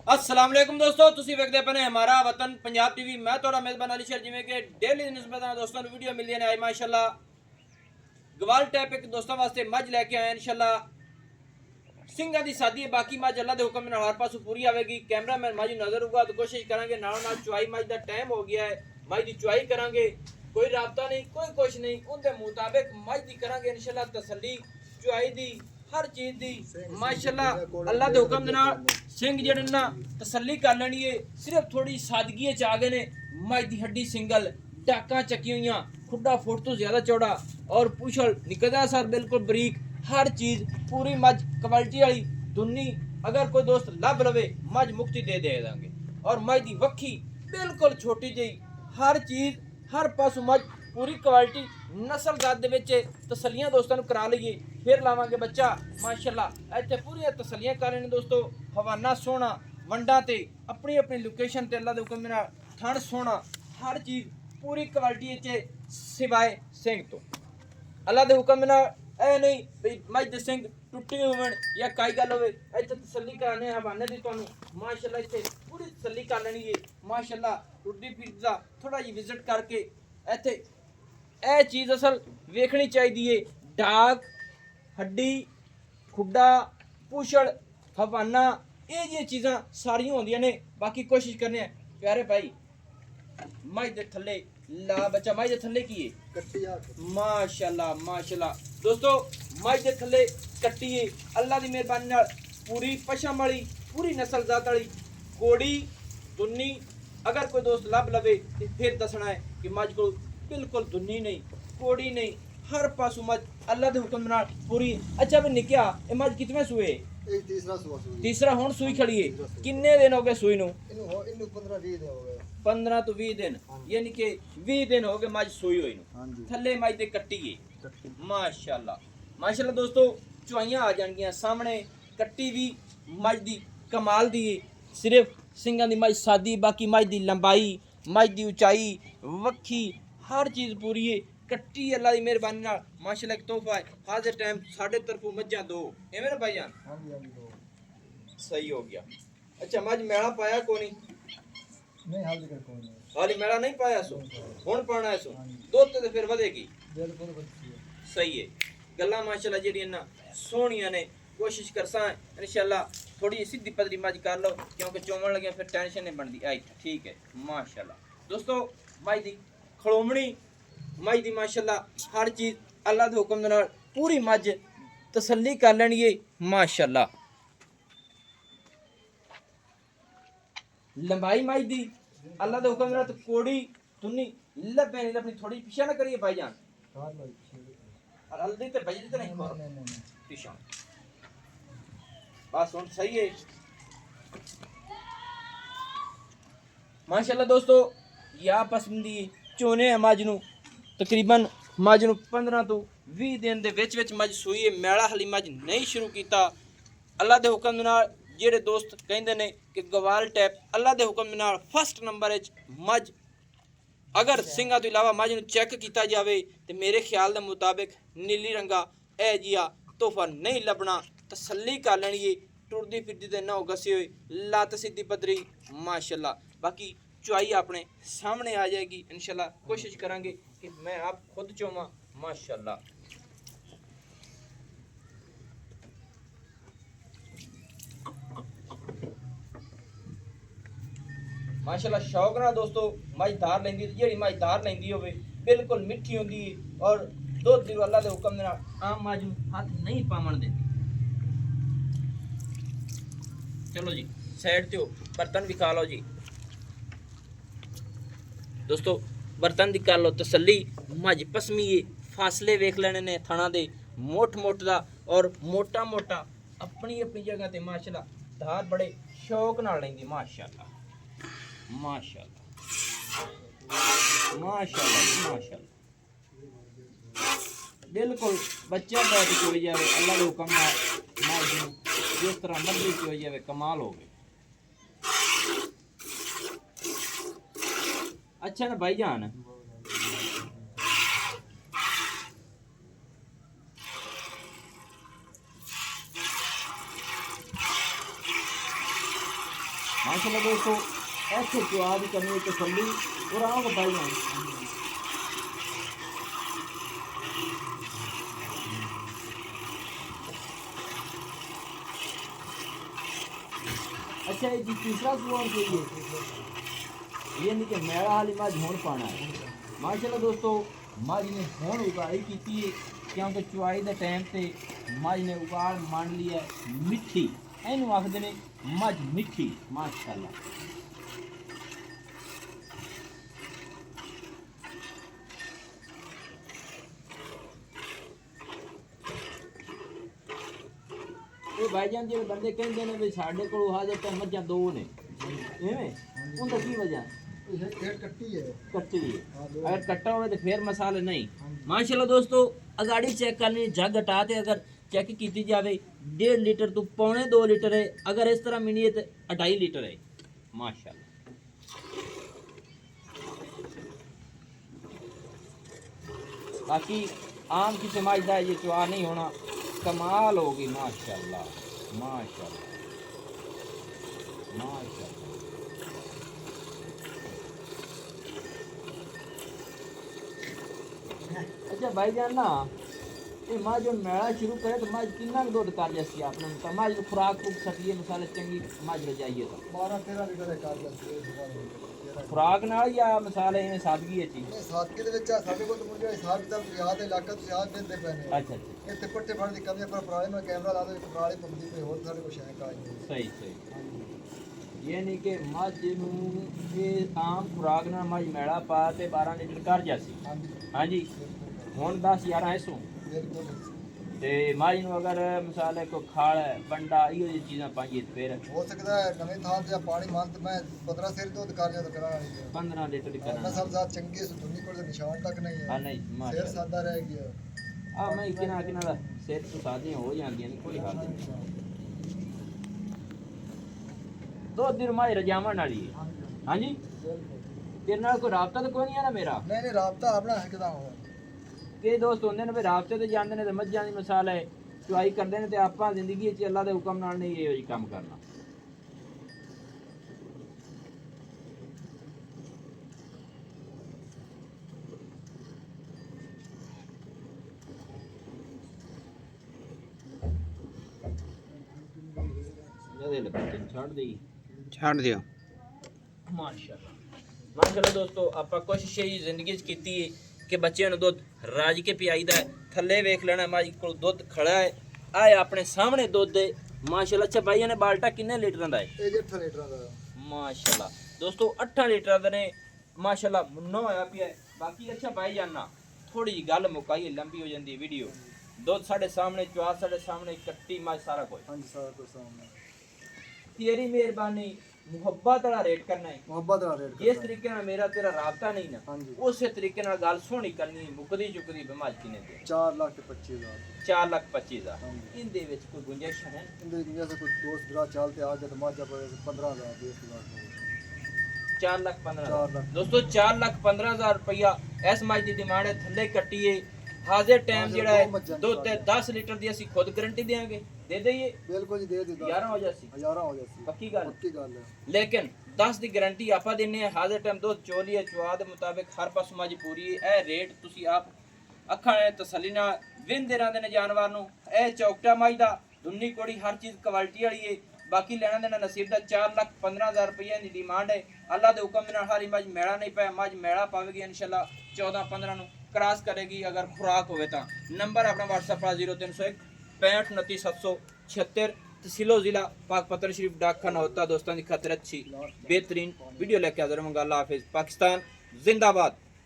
अस्सलाम वालेकुम दोस्तों, ਤੁਸੀਂ ਵੇਖਦੇ ਪਏ हमारा वतन पंजाब टीवी। मैं ਤੁਹਾਡਾ ਮੇਜ਼ਬਾਨ ਅਲੀ ਸ਼ਰ। ਜਿਵੇਂ ਕਿ ਡੇਲੀ ਦੀ ਨਿਸਬਤ ਨਾਲ ਦੋਸਤਾਂ ਨੂੰ ਵੀਡੀਓ ਮਿਲਦੀਆਂ ਨੇ, ਅੱਜ ਮਾਸ਼ਾਅੱਲਾ ਗਵਾਲ ਟੈਪ ਇੱਕ ਦੋਸਤਾਂ ਵਾਸਤੇ ਮੱਝ ਲੈ ਕੇ ਆਏ ਇਨਸ਼ਾਅੱਲਾ। ਸਿੰਘਾਂ ਦੀ ਸਾਦੀ ਹੈ, ਬਾਕੀ ਮੱਝ ਅੱਲਾ ਦੇ ਹੁਕਮ ਨਾਲ ਹਰ ਪਾਸੋਂ ਪੂਰੀ ਆਵੇਗੀ। ਕੈਮਰਾਮੈਨ ਮੱਝ ਨੂੰ ਨਜ਼ਰ ਹੋਊਗਾ ਤਾਂ ਕੋਸ਼ਿਸ਼ ਕਰਾਂਗੇ ਨਾਲ ਨਾਲ ਚੁਆਈ ਮੱਝ ਦਾ ਟਾਈਮ ਹੋ ਗਿਆ ਹੈ, ਮੱਝ ਦੀ ਚੁਆਈ ਕਰਾਂਗੇ। ਕੋਈ ਰਾਬਤਾ ਨਹੀਂ, ਕੋਈ ਕੁਛ ਨਹੀਂ, ਉਹਦੇ ਮੁਤਾबिक ਮੱਝ ਦੀ ਕਰਾਂਗੇ ਇਨਸ਼ਾਅੱਲਾ ਤਸੱਲੀ ਚੁਆਈ ਦੀ हर चीज दी माशाअल्लाह। अल्लाह के हुक्म दे नाल सिंह जेड़े ना तसल्ली कर लेनी है। सिर्फ थोड़ी सादगी च आ गए ने। मझ दी हड्डी सिंगल, टाका चकी हुई, खुड्डा फुट तो ज्यादा चौड़ा और पुछल निकदा सर बिल्कुल बरीक। हर चीज पूरी मझ क्वालिटी वाली दुन्नी। अगर कोई दोस्त लब लवे मझ मुक्ति दे देंगे। और मझ दी वक्खी बिल्कुल छोटी जी, हर चीज हर पासों मझ पूरी क्वालिटी नस्ल जात दे विच तसल्लियां दोस्तों करा लईए, फिर लावांगे बच्चा माशाअल्लाह। इत्थे पूरी तसल्लियां कर रहे दोस्तों। हवाना सोहना, वंडा ते अपनी अपनी लोकेशन ते अल्लाह दे हुक्म नाल थण सोहना, हर चीज पूरी क्वालिटी च सिवाय सिंह तो। अल्लाह दे हुक्म नाल ऐ नहीं भी मझ दे सिंह टुट्टे होवन या काई गल होवे। इत्थे तसल्ली कराने हवाने दी तुहानू माशाअल्लाह इत्थे पूरी तसल्ली कर लेनी है माशाअल्लाह। टुड्डी पीर दा थोड़ा जी विजिट करके इत्थे ਇਹ ਚੀਜ਼ ਅਸਲ ਵੇਖਣੀ ਚਾਹੀਦੀ ਏ। ਡਾਕ, ਹੱਡੀ, ਖੁੱਡਾ, ਪੂਛੜ, ਹਵਾਨਾ, ਇਹ ਜਿਹੀਆਂ ਚੀਜ਼ਾਂ ਸਾਰੀਆਂ ਹੁੰਦੀਆਂ ਨੇ। ਬਾਕੀ ਕੋਸ਼ਿਸ਼ ਕਰਨੇ ਆ ਪਿਆਰੇ ਭਾਈ ਮੱਝ ਦੇ ਥੱਲੇ ਲਾ ਬੱਚਾ। ਮੱਝ ਦੇ ਥੱਲੇ ਕੀ ਏ? ਕੱਟੀ ਆ ਮਾਸ਼ਾਅੱਲਾ ਮਾਸ਼ਾਅੱਲਾ ਦੋਸਤੋ। ਮੱਝ ਦੇ ਥੱਲੇ ਕੱਟੀ ਏ ਅੱਲਾ ਦੀ ਮਿਹਰਬਾਨੀ ਨਾਲ ਪੂਰੀ ਪਸ਼ਮ ਵਾਲੀ, ਪੂਰੀ ਨਸਲ ਜ਼ਾਤ ਵਾਲੀ ਕੋੜੀ ਦੁੰਨੀ। अगर कोई दोस्त लब लवे तो फिर दसना है कि मझ को बिल्कुल दुन्नी नहीं, कोड़ी नहीं, हर पासों मझ अल्लाह के हुक्म नाल पूरी। अच्छा भी निकया ये मझ कितने सूए? तीसरा हुण सूई खड़ी है। किन्ने दिन हो गए सूई नूं? 15 तो 20 दिन, यानी कि 20 दिन हो गए मझ सूई हुई नूं। थल्ले मझ दे कट्टी है माशाअल्लाह माशाअल्लाह दोस्तों। चुआइयां आ जाणगियां सामने। कट्टी भी मझ दी कमाल दी है। सिर्फ ਸਿੰਘਾਂ ਦੀ ਮੱਝ ਸਾਦੀ, ਬਾਕੀ ਮੱਝ ਦੀ ਲੰਬਾਈ, ਮੱਝ ਦੀ ਉਚਾਈ, ਵੱਖੀ, ਹਰ ਚੀਜ਼ ਪੂਰੀ ਹੈ। ਕੱਟੀ ਅੱਲਾ ਦੀ ਮਿਹਰਬਾਨੀ ਨਾਲ ਮਾਸ਼ਾਅੱਲਾ ਇੱਕ ਤੋਹਫਾ ਹੈ। ਹਾਜ਼ਰ ਟਾਈਮ ਸਾਡੇ ਤਰਫੋਂ ਮੱਝਾਂ ਦੋ ਐਵੇਂ ਨਾ ਭਾਈ ਜਾਨ? ਹਾਂਜੀ ਹਾਂਜੀ ਦੋ ਸਹੀ ਹੋ ਗਿਆ। ਅੱਛਾ ਮੱਝ ਮੈਲਾ ਪਾਇਆ ਕੋਈ ਨਹੀਂ? ਨਹੀਂ ਹਾਲੇ ਤੱਕ ਕੋਈ ਨਹੀਂ, ਹਾਲੇ ਮੈਲਾ ਨਹੀਂ ਪਾਇਆ ਸੋ ਹੁਣ ਪਾਣਾ ਸੋ ਦੁੱਧ ਤੇ ਫਿਰ ਵਧੇਗੀ ਬਿਲਕੁਲ ਵਧੀ ਸਹੀ ਹੈ। ਗੱਲਾਂ ਮਾਸ਼ਾਅੱਲਾ ਜਿਹੜੀਆਂ ਨਾ ਸੋਹਣੀਆਂ ਨੇ। कोशिश करसा इंशाअल्लाह थोड़ी सीधी पदरी मज कर लो, क्योंकि चोमन लगे फिर टेंशन नहीं बनती। आई ठीक है माशाअल्लाह दोस्तों। मझ दी खड़ोमणी, मझ दी माशाअल्लाह हर चीज़ अल्लाह के हुक्म नाल पूरी मज तसल्ली कर लेनी है माशाअल्लाह। लंबाई मझ दी अल्लाह के हुक्म नाल तो कोड़ी तुन्नी लब्बे नहीं लबनी। थोड़ी पीछे ना करिए भाईजान, और हल्दी ते बजदी ते नहीं पीछे बस हुण सही है माशाअल्लाह दोस्तों। या पसंदी चोने मझ नूं तकरीबन मझ नूं 15 तो 20 दिन दे विच विच मझ सूई है। मैला हली मझ नहीं शुरू कीता। अल्लाह दे हुक्म नाल जेड़े दोस्त कहंदे ने कि गवाल टैप अल्लाह दे हुक्म नाल फर्स्ट नंबर विच मझ अगर ਸਿੰਘਾਂ ਤੋਂ ਇਲਾਵਾ मझ नूं चेक किया जाए तो मेरे ख्याल के मुताबिक नीली रंगा ए जिहा तोहफा नहीं लभना। तसल्ली कर लेनी है। टुरदी फिरदी ते नौ गसी हुई, लत्त सीधी पदरी माशाअल्लाह। बाकी चुआई अपने सामने आ जाएगी इंशाअल्लाह। कोशिश करांगे कि मैं आप खुद चोमा माशाअल्लाह। माशाअल्लाह शौक ना दोस्तों मझ धार लेंदी, जेड़ी मझ धार लेंदी होवे बिल्कुल मिठी होंदी और दुध दी अल्लाह दे हुक्म नाल आम मझ नूं हाथ नहीं पावन देंदी। चलो जी साइड ते बर्तन भी खा लो जी दोस्तों। बर्तन दी कर लो तसल्ली। मझ पसमी है, फासले वेख लेने ने थणा दे मोट मोट दा और मोटा मोटा अपनी अपनी जगह ते माशाअल्लाह। धार बड़े शौक नाल लेंदी माशाअल्लाह माशाअल्लाह माशाअल्लाह माशाअल्लाह। बिल्कुल बच्चा बैठ के हो जाए अल्लाह के हुक्म नाल मझ नूं जिस तरह मर्जी की हो जाए कमाल हो गए। अच्छा ना भाईजान माशाल्लाह दोस्तों ऐसे चुआ की कमी तसल्ली और आओ बताइए। अच्छा ये जी तीसरा सुआल चाहिए, ये नहीं कि मैड़ा वाली मज होन पाना है। माशाल्लाह दोस्तों मज ने होन उगाई की क्योंकि चुआई के टाइम से मज ने उगाड़ मान ली है मिठी, इनू आखते ने मज मिठी माशाल्लाह। भाईजान जो बंदे कहते हैं भी साढ़े को हाजिर टाइम मझा दो ने इवें उनका की वजह कट्टी है अगर कट्टा हो तो फिर मसाले नहीं। माशाल्लाह दोस्तों अगाड़ी चेक करनी जग हटा के अगर चेक की जाए 1.5 लीटर तो 1.25 लीटर है, अगर इस तरह मिनी है तो 2.5 लीटर है माशाल्लाह। बाकी आम की समाज का ये चुआ नहीं होना कमाल होगी माशाल्लाह माशाल्लाह माशाल्लाह। अच्छा भाईजान ना ये माँ जो मेला शुरू करे तो माँ कितना दूध कर जैसी आपने तो माँ जो खुराक खूब सटिए मसाले चंगी माँ रजाइए तो 12-13 लीटर कर जैसी खुराक नाल या मसाले में सादगी है चीज सादगी ਦੇ ਵਿੱਚ ਸਾਡੇ ਕੋਲ ਮੁੰਡੇ ਹਿਸਾਬ ਕਿਤਾਬ ਯਾਦ ਹੈ ਇਲਾਕਾ ਤੁਸੀਂ ਯਾਦ ਦਿੰਦੇ ਪਏ ਨੇ। अच्छा अच्छा ਇੱਥੇ ਪੱਟੇ ਫੜ ਦੀ ਕਮੀ ਪਰ ਪੁਰਾਣੇ ਮੈਂ ਕੈਮਰਾ ਲਾ ਦੋ ਪੁਰਾਣੇ ਪੰਦੀ ਕੋਈ ਹੋਰ ਸਾਡੇ ਕੋਲ ਸ਼ੈਂਕ ਆ ਜੀ। सही सही ये नहीं कि मझ नूं ये आम खुराक ना मझ मैड़ा पा ते 12 लीटर कर जासी। ਹਾਂਜੀ हाँ जी हुण 10-11 इसों ਬਿਲਕੁਲ ते मझ नूं अगर मसाले को खाल बंडा इहो जी चीज़ां पाइए तो फिर ਹੋ ਸਕਦਾ ਹੈ ਨਵੇਂ ਥਾਂ ਤੇ ਪਾਣੀ ਮੰਗ ਮੈਂ 15 ਸਿਰ ਦੁੱਧ ਕਰ ਜਾਂ ਤਾਂ ਕਰਾਂ 15 लीटर ਮੈਂ करना ਸਭ ਜ਼ਾਤ ਚੰਗੀ ਸੁਣੀ ਕੋਲ ਨਿਸ਼ਾਨ ਤੱਕ ਨਹੀਂ हाँ ਹੈ नहीं ਸਿਰ माशाल्लाह ਸਾਦਾ ਰਹਿ ਗਿਆ। आ मैं किना किना दा सिर तो सादियां हो जांदियां ने कोई हाल नहीं। दो दिन माई रजावन वाली है। हाँ जी तेरे नाल कोई राबता तो कोई नहीं है ना मेरा ਨਹੀਂ ਨਹੀਂ ਰਾਬਤਾ ਆਪਣਾ ਇੱਕਦਮ ਹੋ कई दोस्त होंगे ने भी राबते ते जांदे ने ते मज्जां दी मिसाल है चुआई करदे ने ते आपां जिंदगी च अल्लाह दे हुक्म नाल नहीं ये काम करना। ਛੱਡ ਦਿਓ। माशाल्लाह माशाल्लाह दोस्तों आप कोशिश यही जिंदगी च कीती है कि बच्चों ने दुध राज के पियाईदा है। थले वेख लेना माँ को दुध खड़ा है आए अपने सामने दुध है माशाल्लाह। अच्छा भाई ने बाल्टा किन्ने लीटर का है? ਇਹ ਜੇ 8 ਲੀਟਰ ਦਾ माशाल्लाह दोस्तों 8 लीटर का ने माशाल्लाह मुन्ना होया पिया है। बाकी अच्छा भाई जाना थोड़ी जी गल मुकाई लंबी हो जाती वीडियो। दुध साढ़े सामने चुआ साढ़े सामने कट्टी माँ सारा कुछ ਹਾਂਜੀ ਸਾਰਾ ਕੁਝ ਸਾਹਮਣੇ तेरी मेहरबानी मुहब्बत वाला रेट करना है। ਮੁਹੱਬਤ ਦਾ ਰੇਟ जिस तरीके नाल मेरा तेरा राबता नहीं ना ਹਾਂਜੀ उस तरीके नाल गल सोहनी करनी मुकदी चुकदी बिमार किने दे 4,25,000 4,25,000 ਹਾਂਜੀ। इंदे विच कोई गुंजाइश है? इंदे जैसे कोई दोस्त बिरा चलते आ गए तो माजा पर 15,000 20,000 4,15,000 4 लाख दोस्तों 4,15,000 रुपया इस मज की डिमांड है। थले कट्टी है हाजिर टाइम जेड़ा है दुध ते 10 लीटर दी ਅਸੀਂ खुद गारंटी देंगे दे दईए बिल्कुल जी दे दी 11 हो जासी हजारा हो जाती पक्की गल पक्की गल है। लेकिन 10 ਦੀ ਗਾਰੰਟੀ ਆਪਾਂ ਦਿੰਨੇ ਆ। ਹਾਜ਼ਰ ਟਾਈਮ ਦੁੱਧ ਚੋਲੀ ਹੈ ਚਵਾ ਦੇ ਮੁਤਾਬਿਕ ਹਰ ਪਾਸੋਂ ਮਾਜੀ ਪੂਰੀ ਹੈ। ਇਹ ਰੇਟ ਤੁਸੀਂ ਆਪ ਅੱਖਾਂ ਨਾਲ ਤਸੱਲੀ ਨਾਲ ਵਿੰਦੇ ਰਹਿੰਦੇ ਨੇ ਜਾਨਵਰ ਨੂੰ। ਇਹ ਚੌਕਟਾ ਮਾਈ ਦਾ ਦੁੰਨੀ ਕੋੜੀ ਹਰ ਚੀਜ਼ ਕੁਆਲਿਟੀ ਵਾਲੀ ਹੈ। ਬਾਕੀ ਲੈਣਾ ਦੇਣਾ ਨਸੀਬ ਦਾ 4,15,000 ਰੁਪਏ ਦੀ ਡਿਮਾਂਡ ਹੈ। ਅੱਲਾ ਦੇ ਹੁਕਮ ਨਾਲ ਹਰੀ ਮੱਝ ਮੈਲਾ ਨਹੀਂ ਪਾਇਆ ਮੱਝ ਮੈਲਾ ਪਾਵੇਗੀ ਇਨਸ਼ਾਅੱਲਾ 14-15 ਨੂੰ क्रॉस करेगी अगर खुराक होवे ता। नंबर अपना WhatsApp 0301 65 29 776 तहसीलो जिला पाकपत्र शरीफ डाकखाना होता। दोस्तों की खतर अच्छी बेहतरीन वीडियो लेके हाजिर होंगे। अल्लाह हाफिज। पाकिस्तान जिंदाबाद।